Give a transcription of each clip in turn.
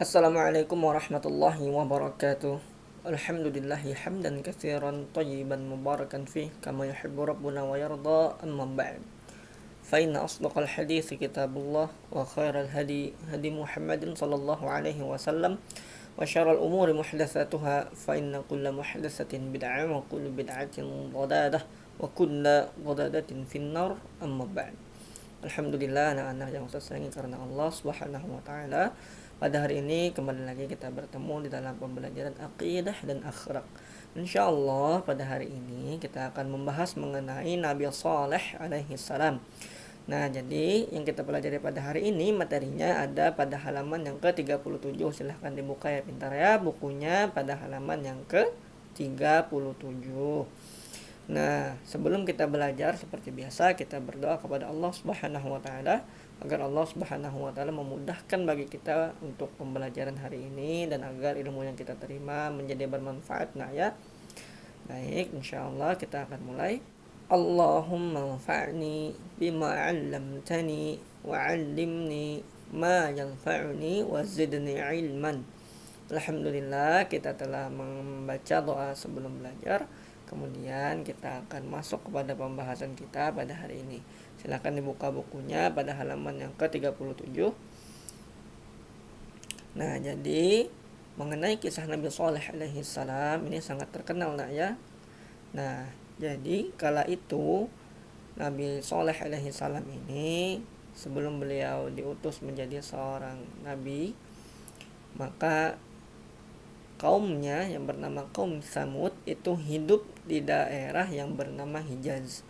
Assalamualaikum warahmatullahi wabarakatuh. Alhamdulillahi hamdan katsiran tayyiban mubarakan fih kama yuhibbu rabbuna wa yarda, amma ba'd. Fa inna asdaqal hadithi kitabullah wa khairal hadi hadi Muhammadin sallallahu alaihi wasallam wa syarral umuri muhdatsatuha fa inna kulla muhdatsatin bid'ah wa kullu bid'atin dhalalah wa kullu dhalalatin finnar, amma ba'd. Alhamdulillah, anak-anak yang saya sayangi karena Allah Subhanahu wa taala. Pada hari ini kembali lagi kita bertemu di dalam pembelajaran akidah dan akhlak. Insyaallah pada hari ini kita akan membahas mengenai Nabi Saleh alaihi salam. Nah, jadi yang kita pelajari pada hari ini materinya ada pada halaman yang ke-37. Silahkan dibuka ya pintar ya bukunya pada halaman yang ke-37. Nah, sebelum kita belajar seperti biasa kita berdoa kepada Allah Subhanahu wa taala agar Allah Subhanahu wa taala memudahkan bagi kita untuk pembelajaran hari ini dan agar ilmu yang kita terima menjadi bermanfaat. Nah ya. Baik, insyaallah kita akan mulai. Allahumma anfa'ni bima 'allamtani wa 'allimni ma yanfa'uni wa zidni 'ilman. Alhamdulillah kita telah membaca doa sebelum belajar. Kemudian kita akan masuk kepada pembahasan kita pada hari ini. Silakan dibuka bukunya pada halaman yang ke-37. Nah, jadi mengenai kisah Nabi Saleh alaihi salam ini sangat terkenal nak ya. Nah, jadi kala itu Nabi Saleh alaihi salam ini sebelum beliau diutus menjadi seorang nabi, maka kaumnya yang bernama kaum Samud itu hidup di daerah yang bernama Hijaz.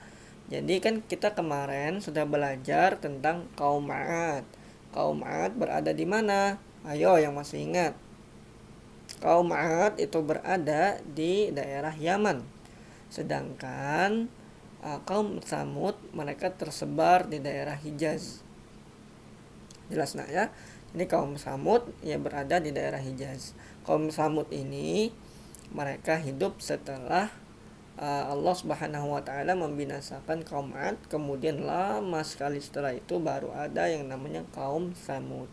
Jadi kan kita kemarin sudah belajar tentang kaum Ad. Kaum Ad berada di mana? Ayo yang masih ingat. Kaum Ad itu berada di daerah Yaman. Sedangkan kaum Samud mereka tersebar di daerah Hijaz. Jelas nak ya? Ini kaum Samud yang berada di daerah Hijaz. Kaum Samud ini mereka hidup setelah Allah Subhanahu wa taala membinasakan kaum Ad, kemudian lama sekali setelah itu baru ada yang namanya kaum Samud.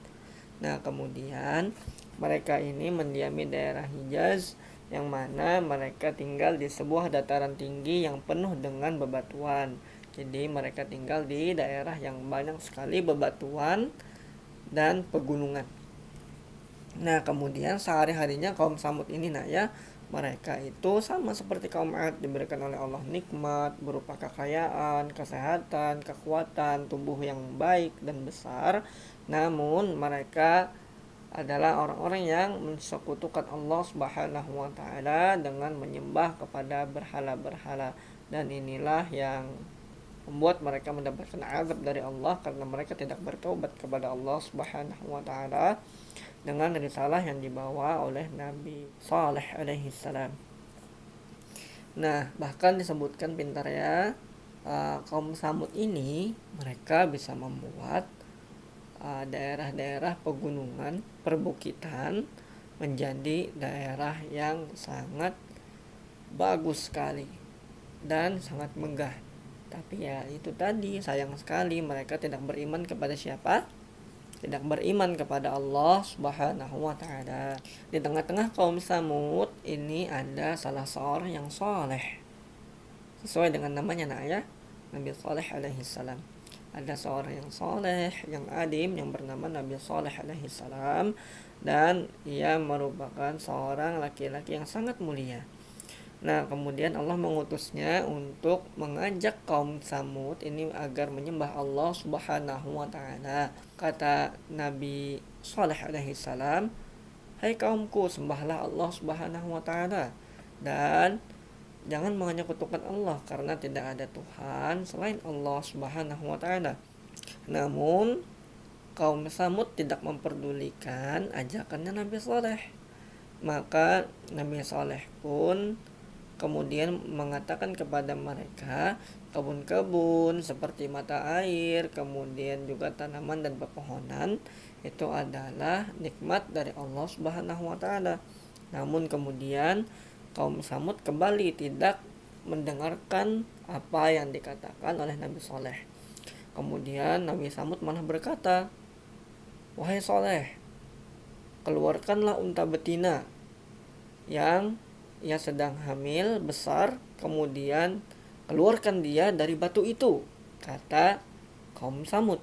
Nah, kemudian mereka ini mendiami daerah Hijaz yang mana mereka tinggal di sebuah dataran tinggi yang penuh dengan bebatuan. Jadi mereka tinggal di daerah yang banyak sekali bebatuan dan pegunungan. Nah, kemudian sehari-harinya kaum Samud ini nak ya, mereka itu sama seperti kaum Ad, diberikan oleh Allah nikmat berupa kekayaan, kesehatan, kekuatan, tubuh yang baik dan besar. Namun mereka adalah orang-orang yang mensekutukan Allah Subhanahu wa taala dengan menyembah kepada berhala-berhala, dan inilah yang membuat mereka mendapatkan azab dari Allah karena mereka tidak bertobat kepada Allah Subhanahu wa taala dengan risalah yang dibawa oleh Nabi Saleh alaihi salam. Nah, bahkan disebutkan pintar ya, kaum Samud ini mereka bisa membuat daerah-daerah pegunungan, perbukitan menjadi daerah yang sangat bagus sekali dan sangat megah. Tapi ya itu tadi, sayang sekali mereka tidak beriman kepada siapa? Tidak beriman kepada Allah Subhanahu wa taala. Di tengah-tengah kaum Samud ini ada salah seorang yang soleh. Sesuai dengan namanya nak ya, Nabi Saleh alaihi salam. Ada seorang yang soleh, yang alim, yang bernama Nabi Saleh alaihi salam, dan ia merupakan seorang laki-laki yang sangat mulia. Nah, kemudian Allah mengutusnya untuk mengajak kaum Samud ini agar menyembah Allah Subhanahu wa taala. Kata Nabi Saleh alaihi salam, "Hai kaumku, sembahlah Allah Subhanahu wa taala dan jangan menyekutukan Allah karena tidak ada Tuhan selain Allah Subhanahu wa taala." Namun kaum Samud tidak memperdulikan ajakannya Nabi Saleh. Maka Nabi Saleh pun kemudian mengatakan kepada mereka, kebun-kebun seperti mata air, kemudian juga tanaman dan pepohonan itu adalah nikmat dari Allah Subhanahu wa taala. Namun kemudian kaum Samud kembali tidak mendengarkan apa yang dikatakan oleh Nabi Saleh. Kemudian Nabi Samud malah berkata, "Wahai Saleh, keluarkanlah unta betina yang ia sedang hamil besar, kemudian keluarkan dia dari batu itu, kata kaum Samud.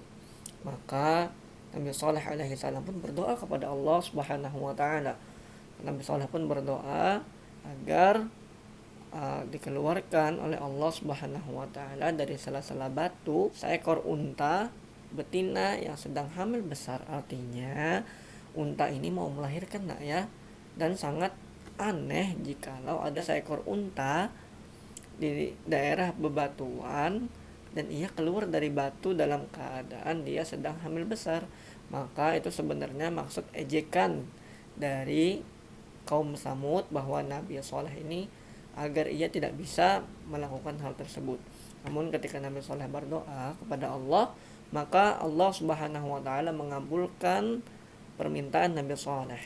Maka Nabi Saleh alaihi salam pun berdoa kepada Allah Subhanahu wa taala. Nabi Saleh pun berdoa agar dikeluarkan oleh Allah Subhanahu wa taala dari sela-sela batu seekor unta betina yang sedang hamil besar. Artinya unta ini mau melahirkan, nak ya. Dan sangat aneh jikalau ada seekor unta di daerah bebatuan dan ia keluar dari batu dalam keadaan dia sedang hamil besar. Maka itu sebenarnya maksud ejekan dari kaum Samud bahwa Nabi Saleh ini agar ia tidak bisa melakukan hal tersebut. Namun ketika Nabi Saleh berdoa kepada Allah, maka Allah Subhanahu wa taala mengabulkan permintaan Nabi Saleh.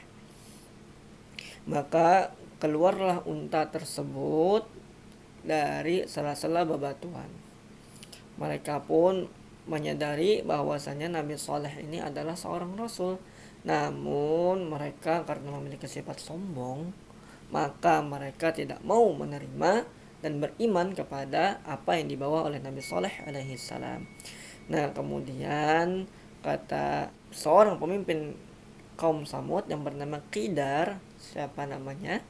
Maka keluarlah unta tersebut dari sela-sela bebatuan. Mereka pun menyadari bahwasanya Nabi Saleh ini adalah seorang rasul. Namun mereka karena memiliki sifat sombong, maka mereka tidak mau menerima dan beriman kepada apa yang dibawa oleh Nabi Saleh alaihi salam. Nah, kemudian kata seorang pemimpin kaum Samud yang bernama Qidar. Siapa namanya?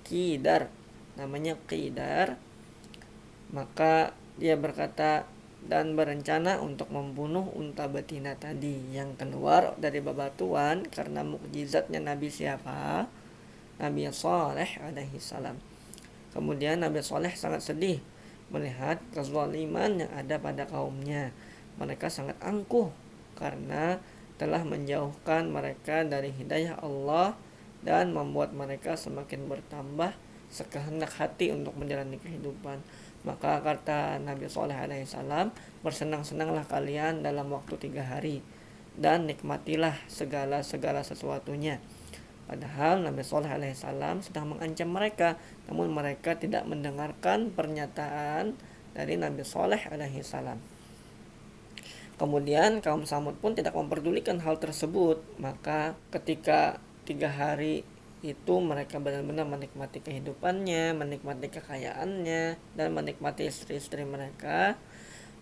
Qidar. Namanya Qidar. Maka dia berkata dan berencana untuk membunuh unta betina tadi yang keluar dari bebatuan karena mukjizatnya Nabi siapa? Nabi Saleh alaihi salam. Kemudian Nabi Saleh sangat sedih melihat kezaliman yang ada pada kaumnya. Mereka sangat angkuh karena telah menjauhkan mereka dari hidayah Allah dan membuat mereka semakin bertambah sekehendak hati untuk menjalani kehidupan. Maka kata Nabi Saleh alaihissalam, bersenang-senanglah kalian dalam waktu 3 hari dan nikmatilah segala sesuatunya. Padahal Nabi Saleh alaihissalam sedang mengancam mereka, namun mereka tidak mendengarkan pernyataan dari Nabi Saleh alaihissalam. Kemudian kaum Samud pun tidak memperdulikan hal tersebut. Maka ketika 3 hari itu mereka benar-benar menikmati kehidupannya, menikmati kekayaannya, dan menikmati istri-istri mereka.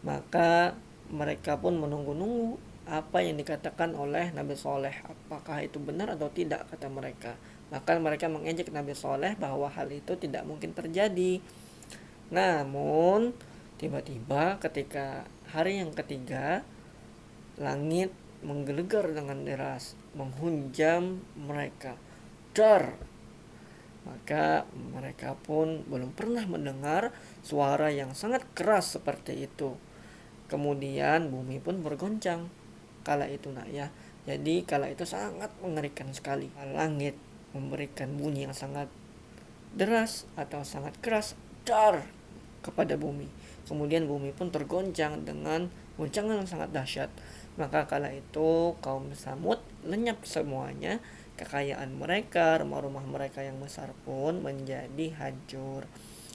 Maka mereka pun menunggu-nunggu apa yang dikatakan oleh Nabi Saleh, apakah itu benar atau tidak, kata mereka. Maka mereka mengejek Nabi Saleh bahwa hal itu tidak mungkin terjadi. Namun tiba-tiba ketika hari yang ketiga, langit menggelegar dengan deras, menghunjam mereka. Dar. Maka mereka pun belum pernah mendengar suara yang sangat keras seperti itu. Kemudian bumi pun bergoncang kala itu, nak ya. Jadi kala itu sangat mengerikan sekali. Langit memberikan bunyi yang sangat deras atau sangat keras, dar, kepada bumi. Kemudian bumi pun tergoncang dengan goncangan yang sangat dahsyat. Maka kala itu kaum Samud lenyap semuanya. Kekayaan mereka, rumah-rumah mereka yang besar pun menjadi hancur.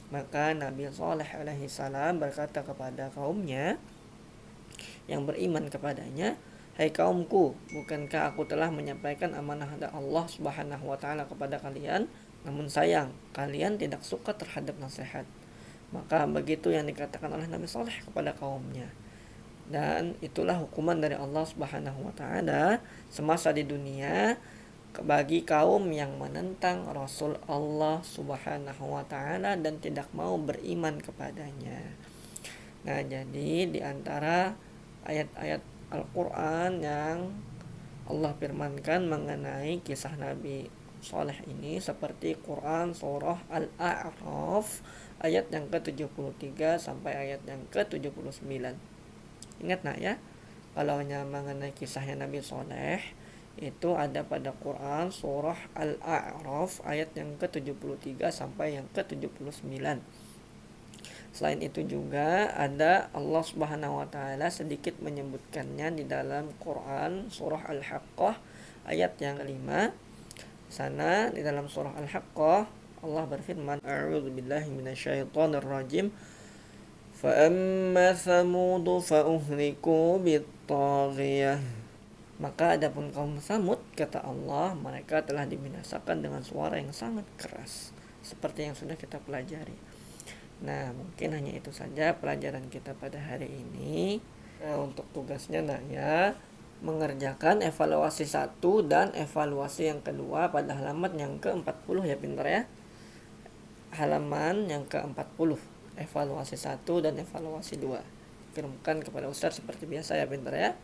Maka Nabi Saleh alaihi salam berkata kepada kaumnya yang beriman kepadanya, "Hai kaumku, bukankah aku telah menyampaikan amanah dari Allah Subhanahu wa taala kepada kalian? Namun sayang, kalian tidak suka terhadap nasihat." Maka begitu yang dikatakan oleh Nabi Saleh kepada kaumnya. Dan itulah hukuman dari Allah Subhanahu wa taala semasa di dunia bagi kaum yang menentang Rasul Allah Subhanahu wa taala dan tidak mau beriman kepadanya. Nah, jadi di antara ayat-ayat Al-Qur'an yang Allah firmankan mengenai kisah Nabi Saleh ini seperti Quran surah Al-A'raf ayat yang ke-73 sampai ayat yang ke-79. Ingat nak ya, kalau mengenai kisahnya Nabi Saleh itu ada pada Quran surah Al-A'raf ayat yang ke-73 sampai yang ke-79. Selain itu juga ada Allah Subhanahu wa taala sedikit menyebutkannya di dalam Quran surah Al-Haqqah ayat yang ke-5. Sana di dalam surah Al-Haqqah Allah berfirman, A'udzubillahi minasyaitonirrajim. Fa amma thamud fa uhliku bit-taghiyah Maka adapun kaum Samud, kata Allah, mereka telah dibinasakan dengan suara yang sangat keras, seperti yang sudah kita pelajari. Nah, mungkin hanya itu saja pelajaran kita pada hari ini. Nah, untuk tugasnya ya mengerjakan evaluasi 1 dan evaluasi yang kedua pada halaman yang ke-40 ya, pintar ya. Halaman yang ke-40, evaluasi 1 dan evaluasi 2. Kirimkan kepada Ustaz seperti biasa ya, pintar ya.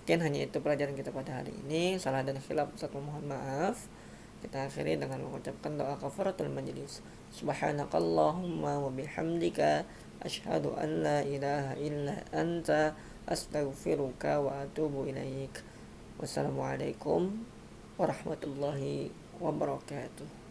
Mungkin hanya itu pelajaran kita pada hari ini. Salah dan khilaf Ustaz mohon maaf. Kita akhiri dengan mengucapkan doa kafaratul majlis. Subhanakallahumma wa bihamdika asyhadu an la ilaha illa anta astaghfiruka wa atubu ilaik. Wassalamualaikum warahmatullahi wabarakatuh.